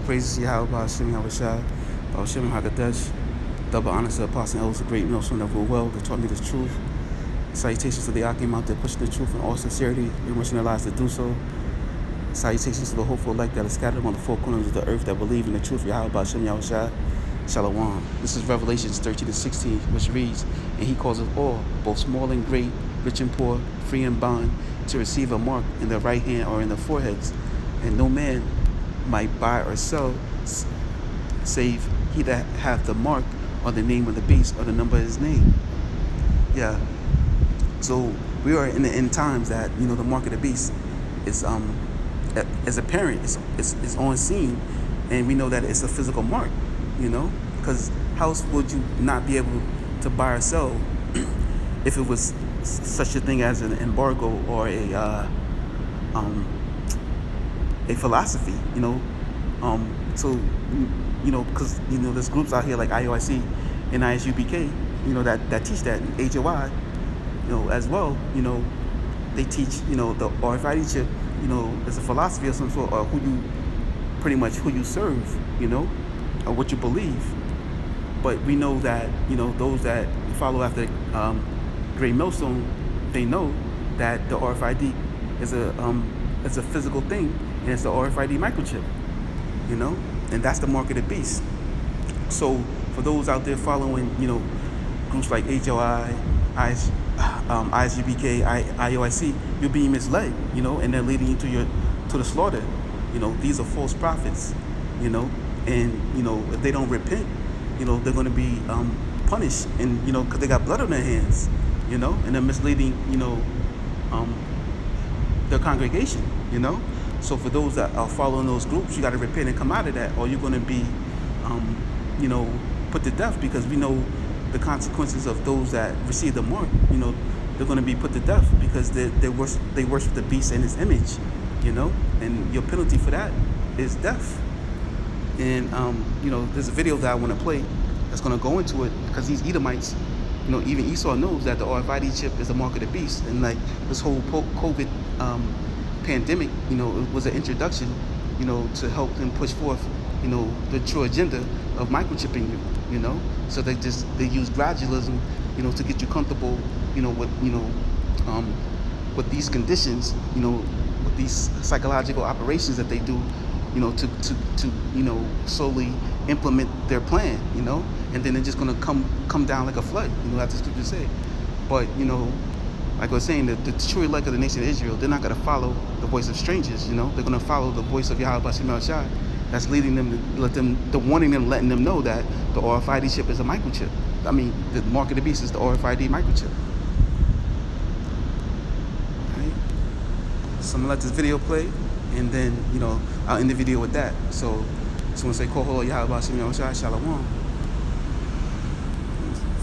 praises to Yahweh, Hashem, Yahushua, Hashem, Hakadesh. Double honor to Apostle and elders, a great millstone that rule well, that taught me the truth. Salutations to the Akim out there pushing the truth in all sincerity, enriching their lives to do so. Salutations to the hopeful elect that are scattered on the four corners of the earth that believe in the truth of Yahweh, Hashem, Yahushua. Shalom. This is Revelations 13-16, which reads, "And he causeth all, both small and great, rich and poor, free and bond, to receive a mark in the right hand or in the foreheads. And no man might buy or sell, save he that hath the mark or the name of the beast or the number of his name." Yeah. So we are in the end times that, the mark of the beast is as apparent, it's on scene, and we know that it's a physical mark, because how else would you not be able to buy or sell if it was such a thing as an embargo or a philosophy, so because there's groups out here like IOIC and ISUBK, that teach that, and HOI, as well, they teach, the RFID chip, is a philosophy of some sort, or who you serve, or what you believe. But we know that, those that follow after Great Millstone, they know that the RFID is a physical thing, and it's the RFID microchip, and that's the mark of the beast. So for those out there following, groups like HOI, ISGBK, IOIC, you're being misled, and they're leading you to the slaughter. These are false prophets, and if they don't repent, they're going to be punished, and because they got blood on their hands, and they're misleading, their congregation, So for those that are following those groups, you got to repent and come out of that, or you're going to be, put to death, because we know the consequences of those that receive the mark. They're going to be put to death because they worship the beast and his image, and your penalty for that is death. And there's a video that I want to play that's going to go into it, because these Edomites, even Esau knows that the RFID chip is the mark of the beast, and like this whole COVID pandemic, it was an introduction, to help them push forth, the true agenda of microchipping you, so they use gradualism, to get you comfortable, with these conditions, with these psychological operations that they do, to slowly implement their plan, and then they're just gonna come down like a flood, as the scripture say. But like I was saying, the true elect of the nation of Israel, they're not gonna follow the voice of strangers, they're gonna follow the voice of Yahweh Hashem Yahushua. That's leading them letting them know that the RFID chip is a microchip. I mean, the mark of the beast is the RFID microchip. Right? So I'm gonna let this video play, and then I'll end the video with that. So I just want to say, Koholo Yahweh Hashem Yahushua, Shalom.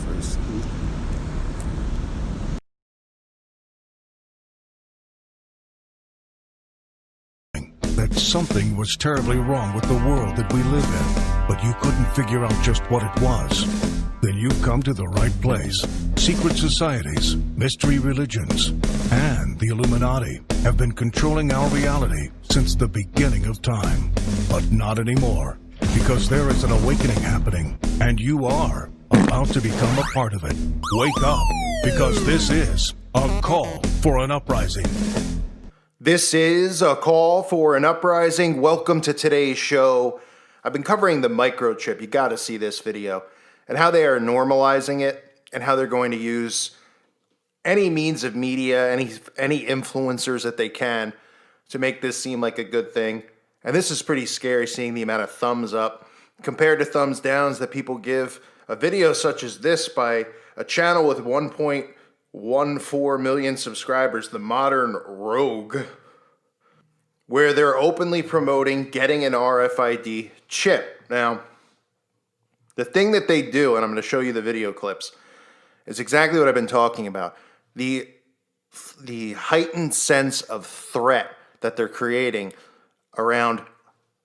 First. That something was terribly wrong with the world that we live in, but you couldn't figure out just what it was. Then you've come to the right place. Secret societies, mystery religions, and the Illuminati have been controlling our reality since the beginning of time. But not anymore, because there is an awakening happening, and you are about to become a part of it. Wake up, because this is a call for an uprising. This is a call for an uprising. Welcome to today's show. I've been covering the microchip. You got to see this video, and how they are normalizing it, and how they're going to use any means of media, any influencers that they can to make this seem like a good thing. And this is pretty scary, seeing the amount of thumbs up compared to thumbs downs that people give a video such as this by a channel with 1.14 million subscribers, The Modern Rogue, where they're openly promoting getting an RFID chip. Now, the thing that they do, and I'm going to show you the video clips, is exactly what I've been talking about. The heightened sense of threat that they're creating around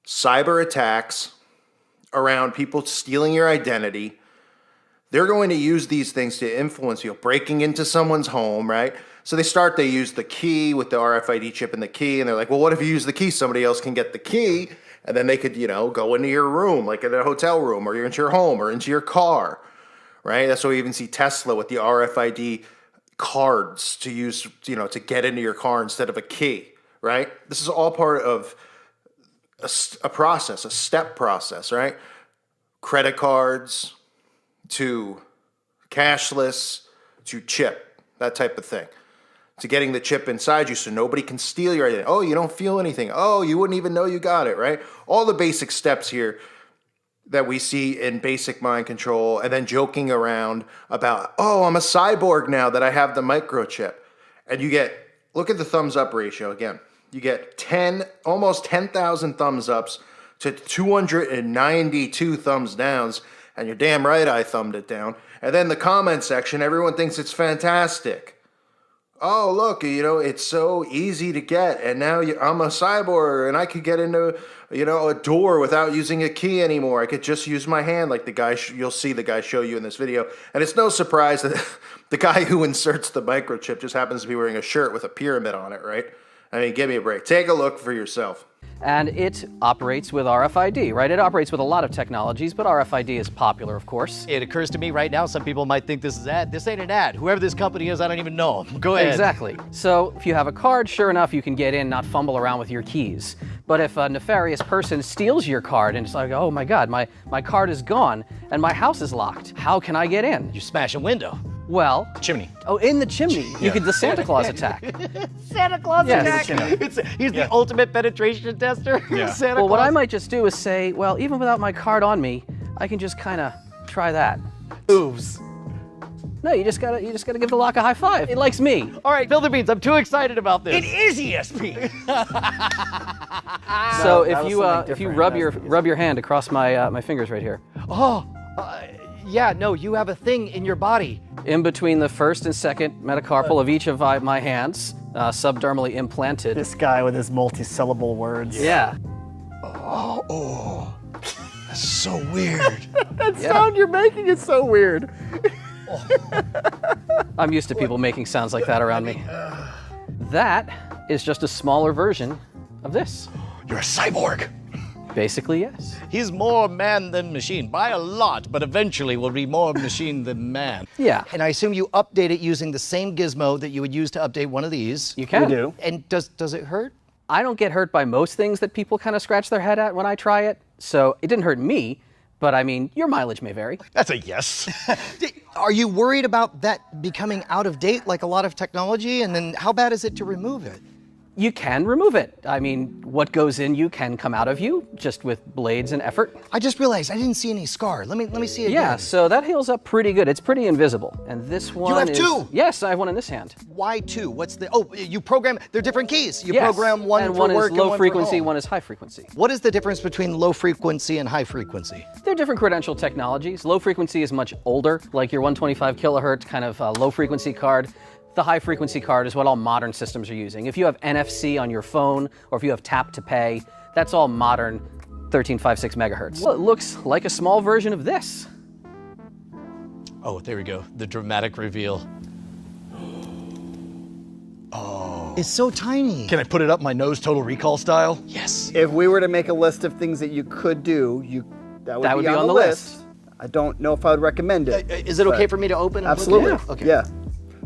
cyber attacks, around people stealing your identity. They're going to use these things to influence you. Breaking into someone's home, right? So they use the key with the RFID chip in the key, and they're like, well, what if you use the key? Somebody else can get the key, and then they could, go into your room, like in a hotel room, or into your home, or into your car, right? That's why we even see Tesla with the RFID cards to use, to get into your car instead of a key, right? This is all part of a process, a step process, right? Credit cards to cashless to chip, that type of thing. To getting the chip inside you so nobody can steal your identity. Oh, you don't feel anything. Oh, you wouldn't even know you got it, right? All the basic steps here that we see in basic mind control, and then joking around about, oh, I'm a cyborg now that I have the microchip. And look at the thumbs up ratio again. You get almost 10,000 thumbs ups to 292 thumbs downs, and you're damn right I thumbed it down. And then the comment section, everyone thinks it's fantastic. Oh, look, it's so easy to get, and now I'm a cyborg, and I could get into, a door without using a key anymore. I could just use my hand, like the guy, you'll see the guy show you in this video. And it's no surprise that the guy who inserts the microchip just happens to be wearing a shirt with a pyramid on it, right? I mean, give me a break. Take a look for yourself. And it operates with RFID, right? It operates with a lot of technologies, but RFID is popular, of course. It occurs to me right now, some people might think this is ad. This ain't an ad. Whoever this company is, I don't even know. Go ahead. Exactly. So if you have a card, sure enough, you can get in, not fumble around with your keys. But if a nefarious person steals your card and it's like, oh my God, my card is gone and my house is locked, how can I get in? You smash a window. Well, chimney. Oh, in the chimney. You could the Santa Claus attack. Santa Claus attack. He's the ultimate penetration tester. Yeah. Santa Claus. What I might just do is say, well, even without my card on me, I can just kind of try that. Oops. No, you just gotta give the lock a high five. It likes me. All right, Bill the Beans, I'm too excited about this. It is ESP. So if you rub your hand across my fingers right here. Oh. Yeah, no, you have a thing in your body. In between the first and second metacarpal of each of my hands, subdermally implanted. This guy with his multi-syllable words. Yeah. Oh, that's so weird. That sound you're making is so weird. I'm used to people making sounds like that around me. That is just a smaller version of this. You're a cyborg. Basically, yes. He's more man than machine, by a lot, but eventually will be more machine than man. Yeah. And I assume you update it using the same gizmo that you would use to update one of these. You can. We do. And does it hurt? I don't get hurt by most things that people kind of scratch their head at when I try it, so it didn't hurt me, but I mean, your mileage may vary. That's a yes. Are you worried about that becoming out of date like a lot of technology? And then how bad is it to remove it? You can remove it. I mean, what goes in you can come out of you, just with blades and effort. I just realized I didn't see any scar. Let me see it Yeah, again. so that heals up pretty good. It's pretty invisible. And this one You have two? Yes, I have one in this hand. Why two? What's the, you program, they're different keys. You Yes, program one and for one work is low and one frequency, for home. one is high frequency. What is the difference between low frequency and high frequency? They're different credential technologies. Low frequency is much older, like your 125 kilohertz kind of low frequency card. The high frequency card is what all modern systems are using. If you have NFC on your phone, or if you have tap to pay, that's all modern 1356 megahertz. Well, it looks like a small version of this. Oh, there we go. The dramatic reveal. Oh. It's so tiny. Can I put it up my nose Total Recall style? Yes. If we were to make a list of things that you could do, that would be on the list. I don't know if I would recommend it. Is it okay for me to open and Absolutely. look at it? Okay. Yeah.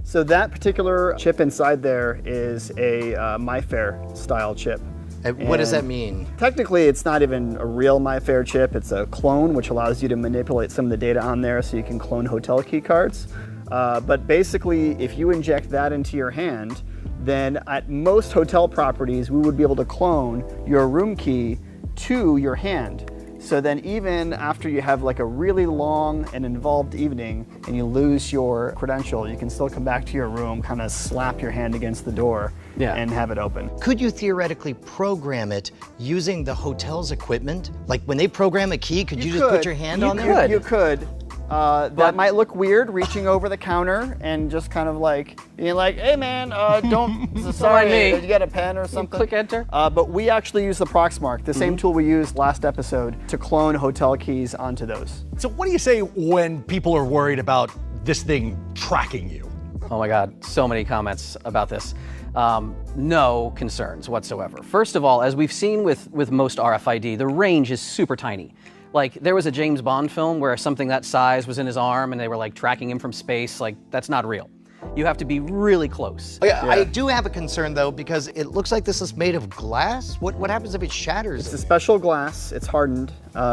So that particular chip inside there is a MyFair style chip. What does that mean? Technically, it's not even a real MyFair chip. It's a clone, which allows you to manipulate some of the data on there so you can clone hotel key cards. But basically, if you inject that into your hand, then at most hotel properties, we would be able to clone your room key to your hand. So then even after you have like a really long and involved evening and you lose your credential, you can still come back to your room, kind of slap your hand against the door and have it open. Could you theoretically program it using the hotel's equipment? Like when they program a key, could you just put your hand on there? You could. That might look weird, reaching over the counter and just kind of like being like, "Hey man, don't sorry, me. you get a pen or something." Click enter. But we actually use the Proxmark, the same tool we used last episode, to clone hotel keys onto those. So what do you say when people are worried about this thing tracking you? Oh my God, so many comments about this. No concerns whatsoever. First of all, as we've seen with most RFID, the range is super tiny. Like, there was a James Bond film where something that size was in his arm and they were like tracking him from space. Like, that's not real. You have to be really close. Yeah. I do have a concern though, because it looks like this is made of glass. What happens if it shatters? It's a special glass. It's hardened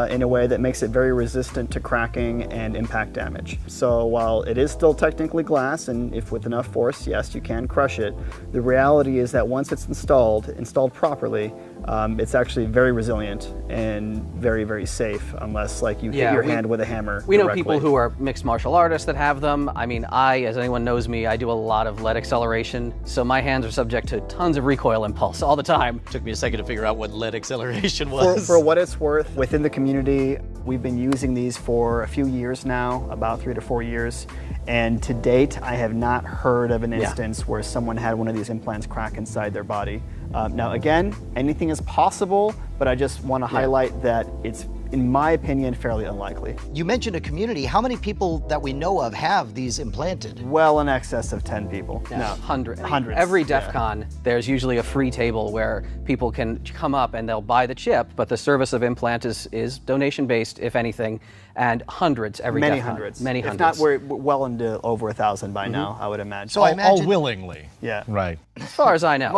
in a way that makes it very resistant to cracking and impact damage. So while it is still technically glass, and if with enough force, yes, you can crush it, the reality is that once it's installed properly, it's actually very resilient and very, very safe, unless like you hit your hand with a hammer. We know people who are mixed martial artists that have them. I mean, as anyone knows me, I do a lot of lead acceleration, so my hands are subject to tons of recoil impulse all the time. Took me a second to figure out what lead acceleration was. For what it's worth, within the community, we've been using these for a few years now, about 3 to 4 years. And to date, I have not heard of an instance where someone had one of these implants crack inside their body. Now again, anything is possible, but I just want to highlight that it's, in my opinion, fairly unlikely. You mentioned a community. How many people that we know of have these implanted? Well in excess of 10 people. Yeah, No, hundreds. Hundreds. Every DEF CON, there's usually a free table where people can come up and they'll buy the chip, but the service of implant is donation-based, if anything, and hundreds every Many DEF CON. hundreds. Many If hundreds. not, we're well into over 1,000 by now, I would imagine. So I imagine all willingly. Yeah. Right. As far as I know.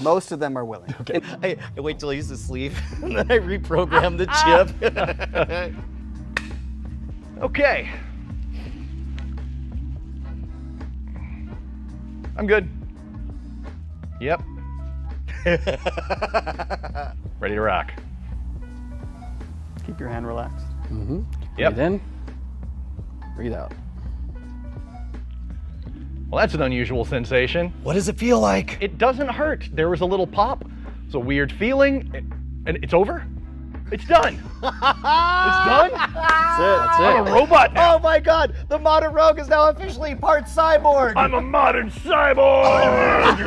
Most of them are willing. Okay. I wait till he's asleep, and then I reprogram the chip. Okay. I'm good. Yep. Ready to rock. Keep your hand relaxed. Yep. Breathe in, breathe out. Well, that's an unusual sensation. What does it feel like? It doesn't hurt. There was a little pop. It's a weird feeling, and it's over. It's done. It's done. That's it. I'm a robot now. Oh my God, the modern rogue is now officially part cyborg. I'm a modern cyborg.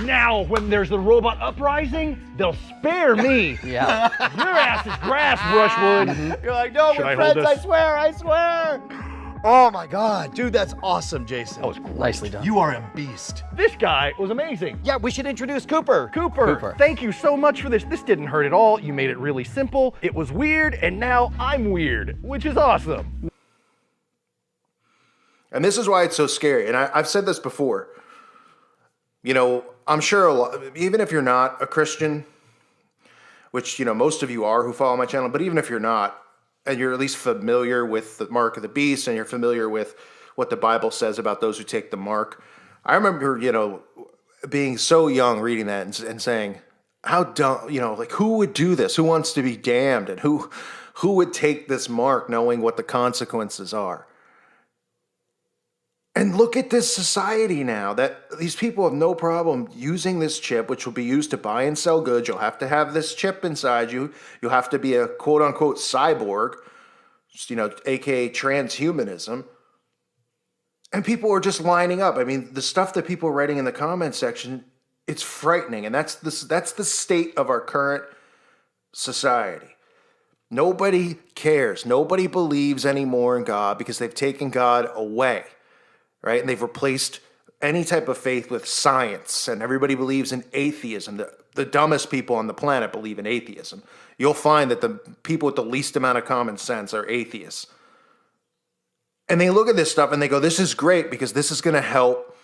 Now, when there's the robot uprising, they'll spare me. Yeah. Your ass is grass, Brushwood. You're like, no, Should we're I hold friends, I this? swear, I swear. Oh my God, dude, that's awesome, Jason. That was great. Nicely done. You are a beast. This guy was amazing. Yeah, we should introduce Cooper. Cooper, thank you so much for this. This didn't hurt at all. You made it really simple. It was weird, and now I'm weird, which is awesome. And this is why it's so scary. And I've said this before. You know, I'm sure a lot, even if you're not a Christian, which, you know, most of you are who follow my channel, but even if you're not, and you're at least familiar with the mark of the beast, and you're familiar with what the Bible says about those who take the mark. I remember, you know, being so young reading that and saying, how dumb, you know, like, who would do this? Who wants to be damned? And who would take this mark knowing what the consequences are? And look at this society now, that these people have no problem using this chip, which will be used to buy and sell goods. You'll have to have this chip inside you. You'll have to be a quote-unquote cyborg, you know, aka transhumanism. And people are just lining up. I mean, the stuff that people are writing in the comment section, it's frightening. And that's the state of our current society. Nobody cares. Nobody believes anymore in God because they've taken God away. Right? And they've replaced any type of faith with science, and everybody believes in atheism. The dumbest people on the planet believe in atheism. You'll find that the people with the least amount of common sense are atheists. And they look at this stuff and they go, this is great because this is going to help,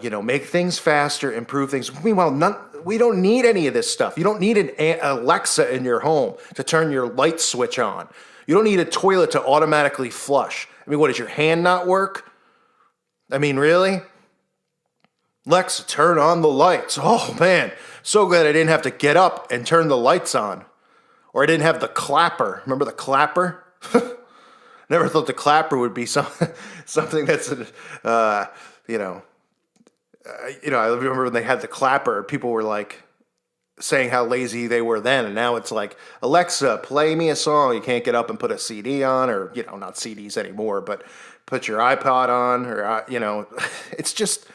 you know, make things faster, improve things. Meanwhile, we don't need any of this stuff. You don't need an Alexa in your home to turn your light switch on. You don't need a toilet to automatically flush. I mean, what, does your hand not work? I mean, really? Alexa, turn on the lights. Oh, man. So glad I didn't have to get up and turn the lights on. Or I didn't have the clapper. Remember the clapper? Never thought the clapper would be something that's, you know, I remember when they had the clapper, people were like saying how lazy they were then. And now it's like, Alexa, play me a song. You can't get up and put a CD on, or, you know, not CDs anymore, but put your iPod on, or, you know, it's just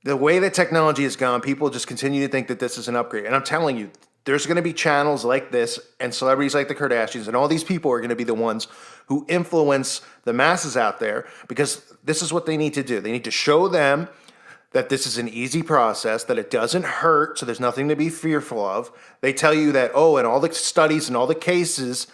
the way that technology has gone. People just continue to think that this is an upgrade. And I'm telling you, there's going to be channels like this and celebrities like the Kardashians, and all these people are going to be the ones who influence the masses out there, because this is what they need to do. They need to show them that this is an easy process, that it doesn't hurt, so there's nothing to be fearful of. They tell you that, oh, in all the studies and all the cases,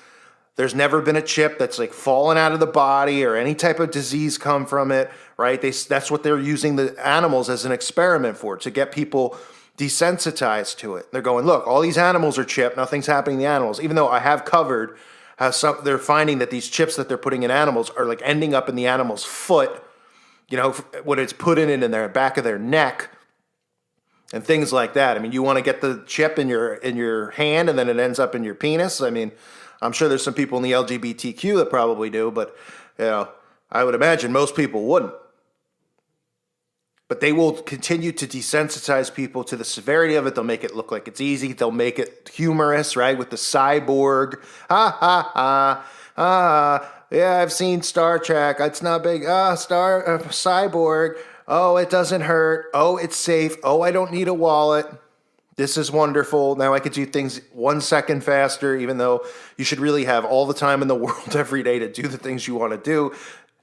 there's never been a chip that's like fallen out of the body or any type of disease come from it, right? That's what they're using the animals as an experiment for, to get people desensitized to it. They're going, look, all these animals are chipped, nothing's happening to the animals, even though I have covered how they're finding that these chips that they're putting in animals are like ending up in the animal's foot, you know, when it's put in their back of their neck and things like that. I mean, you want to get the chip in your hand and then it ends up in your penis? I mean, I'm sure there's some people in the LGBTQ that probably do, but, you know, I would imagine most people wouldn't. But they will continue to desensitize people to the severity of it. They'll make it look like it's easy. They'll make it humorous, right? With the cyborg. Ha, ha, ha. Yeah, I've seen Star Trek. It's not big. Cyborg. Oh, it doesn't hurt. Oh, it's safe. Oh, I don't need a wallet. This is wonderful. Now I can do things 1 second faster, even though you should really have all the time in the world every day to do the things you want to do.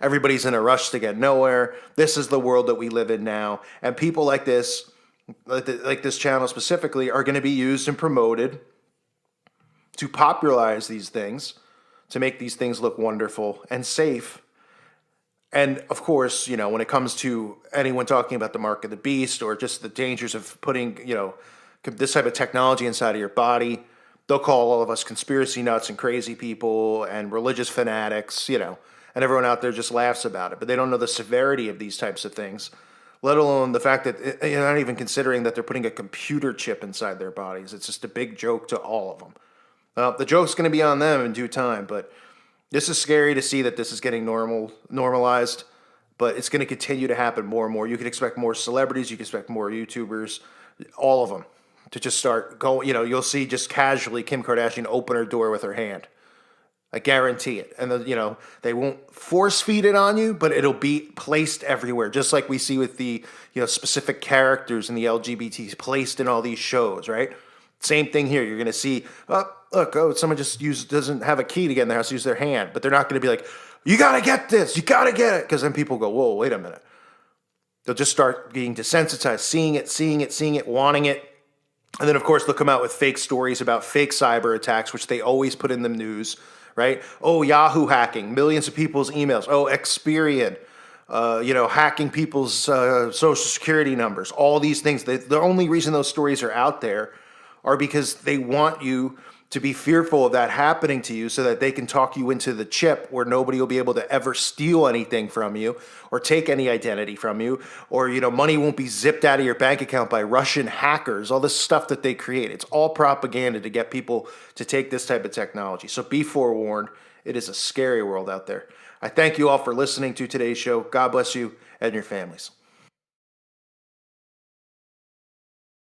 Everybody's in a rush to get nowhere. This is the world that we live in now. And people like this, like this channel specifically, are going to be used and promoted to popularize these things, to make these things look wonderful and safe. And of course, you know, when it comes to anyone talking about the mark of the beast or just the dangers of putting, you know, this type of technology inside of your body, they'll call all of us conspiracy nuts and crazy people and religious fanatics, you know, and everyone out there just laughs about it. But they don't know the severity of these types of things, let alone the fact that you're not even considering that they're putting a computer chip inside their bodies. It's just a big joke to all of them. The joke's going to be on them in due time, but this is scary to see that this is getting normalized, but it's going to continue to happen more and more. You can expect more celebrities, you can expect more YouTubers, all of them, to just start going. You know, you'll see just casually Kim Kardashian open her door with her hand. I guarantee it. And, you know, they won't force feed it on you, but it'll be placed everywhere, just like we see with the, you know, specific characters in the LGBT placed in all these shows, right? Same thing here. You're going to see, oh, look, someone just doesn't have a key to get in their house, use their hand. But they're not going to be like, you got to get this, you got to get it. Because then people go, whoa, wait a minute. They'll just start being desensitized, seeing it, wanting it. And then, of course, they'll come out with fake stories about fake cyber attacks, which they always put in the news, right? Oh, Yahoo hacking, millions of people's emails. Oh, Experian, you know, hacking people's social security numbers. All these things. The only reason those stories are out there are because they want you to be fearful of that happening to you so that they can talk you into the chip where nobody will be able to ever steal anything from you or take any identity from you, or, you know, money won't be zipped out of your bank account by Russian hackers, all this stuff that they create. It's all propaganda to get people to take this type of technology. So be forewarned. It is a scary world out there. I thank you all for listening to today's show. God bless you and your families.